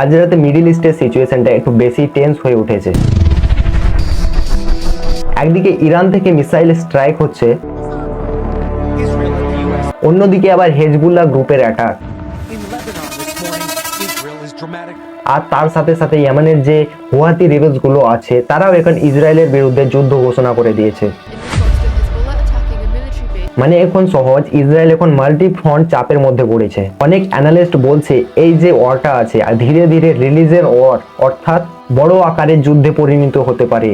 আজ রাতে মিডল ইস্টের সিচুয়েশনটা একটু বেশি টেন্স হয়ে উঠেছে। একদিকে ইরান থেকে মিসাইল স্ট্রাইক হচ্ছে, অন্যদিকে আবার হেজবুল্লাহ গ্রুপের অ্যাটাক, আর তার সাথে সাথে ইয়েমেনের যে হুয়াতি রেবেলস গুলো আছে তারাও এখন ইসরায়েলের বিরুদ্ধে যুদ্ধ ঘোষণা করে দিয়েছে। মানে এখন সহজ, ইসরায়েল এখন মাল্টি ফ্রন্ট চাপের মধ্যে পড়েছে। অনেক অ্যানালিস্ট বলছে এই যে ওয়ারটা আছে আর ধীরে ধীরে রিলিজের ওয়ার, অর্থাৎ বড় আকারের যুদ্ধে পরিণত হতে পারে।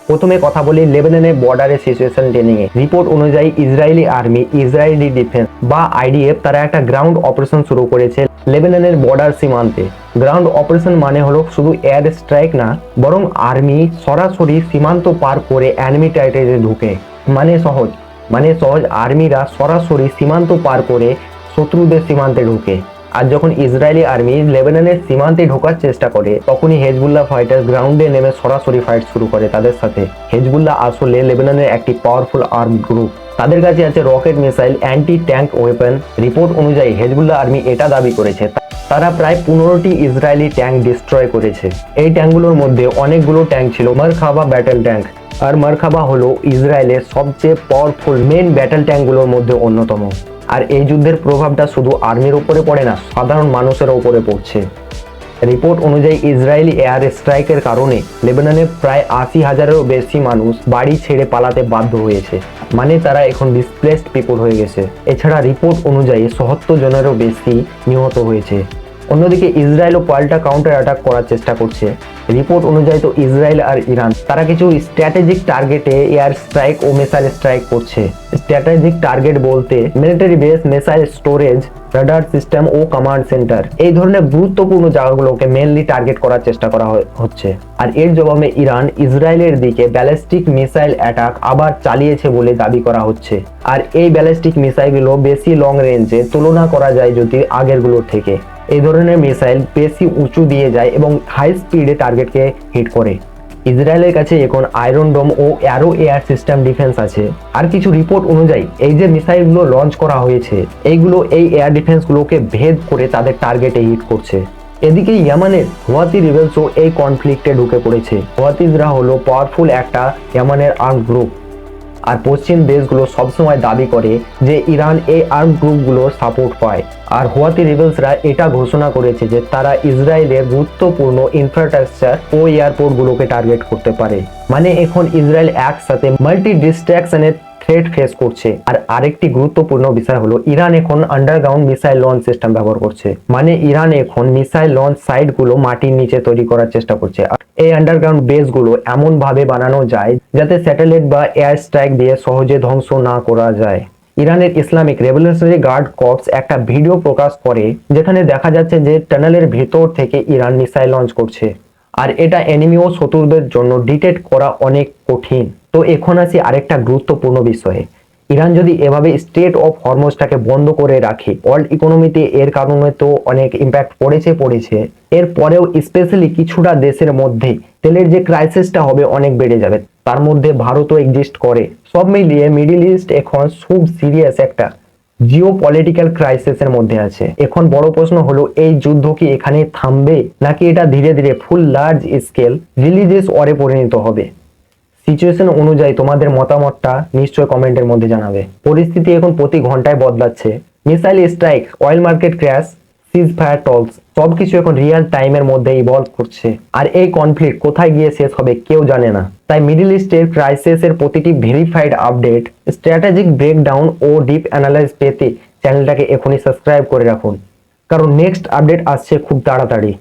প্রথমে কথা বলি লেবাননের বর্ডারের সিচুয়েশন নিয়ে। রিপোর্ট অনুযায়ী ইসরায়েলি আর্মি, ইসরায়েলি ডিফেন্স বা আইডিএফ তারা একটা গ্রাউন্ড অপারেশন শুরু করেছে লেবাননের বর্ডার সীমান্তে। গ্রাউন্ড অপারেশন মানে হলো শুধু এয়ার স্ট্রাইক না, বরং আর্মি সরাসরি সীমান্ত পার করে এনিমি টেরিটরিতে ঢুকে। মানে সহজ আর্মিরা সরাসরি সীমান্ত পার করে শত্রুদের সীমান্তে ঢুকে। আর যখন ইসরায়েলি আর্মি লেবাননের সীমান্তে ঢোকার চেষ্টা করে তখনই হেজবুল্লাহ ফাইটার গ্রাউন্ডে নেমে সরাসরি ফাইট শুরু করে তাদের সাথে। হেজবুল্লাহ আসলে লেবাননের একটি পাওয়ারফুল আর্ম গ্রুপ। তাদের কাছে আছে rocket missile, anti tank weapon. Report অনুযায়ী হেজবুল্লাহ আর্মি এটা দাবি করেছে তারা প্রায় 15টি ইসরায়েলি ট্যাঙ্ক ডিস্ট্রয় করেছে। এই ট্যাঙ্কগুলোর মধ্যে অনেকগুলো ট্যাঙ্ক ছিল মারখাবা ব্যাটেল ট্যাঙ্ক। আর মারখাবা হলো ইসরায়েলের সবচেয়ে পাওয়ারফুল মেন ব্যাটেল ট্যাঙ্কগুলোর মধ্যে অন্যতম। আর এই যুদ্ধের প্রভাবটা শুধু আর্মির উপরে পড়ে না, সাধারণ মানুষের উপরে পড়ছে। রিপোর্ট অনুযায়ী ইসরায়েলি এয়ার স্ট্রাইকের কারণে লেবাননে প্রায় 80,000-এরও বেশি মানুষ বাড়ি ছেড়ে পালাতে বাধ্য হয়েছে। মানে তারা এখন ডিসপ্লেসড পিপল হয়ে গেছে। এছাড়া রিপোর্ট অনুযায়ী 77 জনেরও বেশি নিহত হয়েছে। অন্যদিকে ইসরায়েলও পাল্টা কাউন্টার অ্যাটাক করার চেষ্টা করছে। রিপোর্ট অনুযায়ী তো ইসরায়েল আর ইরান তারা কিছু স্ট্র্যাটেজিক টার্গেটে এয়ার স্ট্রাইক ও মিসাইল স্ট্রাইক করছে। স্ট্র্যাটেজিক টার্গেট বলতে military base, missile storage, radar system ও কমান্ড সেন্টার, এই ধরনের গুরুত্বপূর্ণ জায়গাগুলোকে মেনলি টার্গেট করার চেষ্টা করা হচ্ছে। আর এর জবাবে ইরান ইসরায়েলের দিকে ব্যালিস্টিক মিসাইল অ্যাটাক আবার চালিয়েছে বলে দাবি করা হচ্ছে। আর এই ব্যালিস্টিক মিসাইলগুলো বেশি লং রেঞ্জে তুলনা করা যায় যদি আগেরগুলোর থেকে। এই ধরনের মিসাইল বেশি উঁচু দিয়ে যায় এবং হাই স্পিডে টার্গেটকে হিট করে। ইসরায়েলের কাছে এখন আয়রন ডোম ও অ্যারো এয়ার সিস্টেম ডিফেন্স আছে। আর কিছু রিপোর্ট অনুযায়ী এই যে মিসাইলগুলো লঞ্চ করা হয়েছে এইগুলো এই এয়ার ডিফেন্সগুলোকে ভেদ করে তাদের টার্গেটে হিট করছে। এদিকে ইয়েমেনের হুয়াতি রেবেলসও এই কনফ্লিক্টে ঢুকে পড়েছে। হুয়াতিজরা হলো পাওয়ারফুল একটা ইয়েমেনের আর্ম গ্রুপ। আর পশ্চিম দেশগুলো সবসময় দাবি করে যে ইরান এই আর্ম গ্রুপগুলোর সাপোর্ট পায়। আর হুয়াতি রেবেলসরা এটা ঘোষণা করেছে যে তারা ইসরায়েলের গুরুত্বপূর্ণ ইনফ্রাস্ট্রাকচার ও এয়ারপোর্টগুলোকে টার্গেট করতে পারে। মানে এখন ইসরায়েল একসাথে মাল্টি ডিস্ট্রাকশনের থ্রেট ফেস করছে। আর আরেকটি গুরুত্বপূর্ণ বিষয় হলো ইরান এখন আন্ডারগ্রাউন্ড মিসাইল লঞ্চ সিস্টেম ব্যবহার করছে। মানে ইরান এখন মিসাইল লঞ্চ সাইটগুলো মাটির নিচে তৈরি করার চেষ্টা করছে। এই আন্ডারগ্রাউন্ড বেসগুলো এমন ভাবে বানানো যায় যাতে স্যাটেলাইট বা এয়ার স্ট্রাইক দিয়ে সহজে ধ্বংস না করা যায়। ইরানের ইসলামিক রেভলিউশনারি গার্ড কর্পস একটা ভিডিও প্রকাশ করে যেখানে দেখা যাচ্ছে যে টানেলের ভেতর থেকে ইরান মিসাইল লঞ্চ করছে। আর এটা এনিমি ও শত্রুদের জন্য ডিটেক্ট করা অনেক কঠিন। তো এখন আসি আরেকটা গুরুত্বপূর্ণ বিষয়ে। ইরান যদি এভাবে স্ট্রেট অফ হরমুজটাকে বন্ধ করে রাখে, ওয়ার্ল্ড ইকোনমিতে এর কারণে তো অনেক ইম্প্যাক্ট পড়েছে। এর পরেও স্পেশালি কিছুটা দেশের মধ্যে তেলের যে ক্রাইসিসটা হবে অনেক বেড়ে যাবে। তার মধ্যে ভারতও এক্সিস্ট করে। সব মিলিয়ে মিডল ইস্ট এখন খুব সিরিয়াস একটা জিও পলিটিক্যাল ক্রাইসিসের মধ্যে আছে। এখন বড় প্রশ্ন হলো এই যুদ্ধ কি এখানে থামবে নাকি এটা ধীরে ধীরে ফুল লার্জ স্কেল রিলিজিয়াস ওয়ারে পরিণত হবে? সিচুয়েশন অনুযায়ী তোমাদের মতামতটা নিশ্চয় কমেন্টের মধ্যে জানাবে। পরিস্থিতি এখন প্রতি ঘন্টায় বদলাচ্ছে। Missile strike, oil market crash, ceasefire talks সবকিছু এখন রিয়েল টাইমের মধ্যে ইভলভ করছে। আর এই কনফ্লিক্ট কোথায় গিয়ে শেষ হবে কেউ জানে না। তাই মিডল ইস্টের ক্রাইসিসের প্রতিটি ভেরিফাইড আপডেট, স্ট্র্যাটেজিক ব্রেকডাউন ও ডিপ অ্যানালাইজ পেতে চ্যানেলটাকে এখনই সাবস্ক্রাইব করে রাখুন, কারণ নেক্সট আপডেট আসছে খুব তাড়াতাড়ি।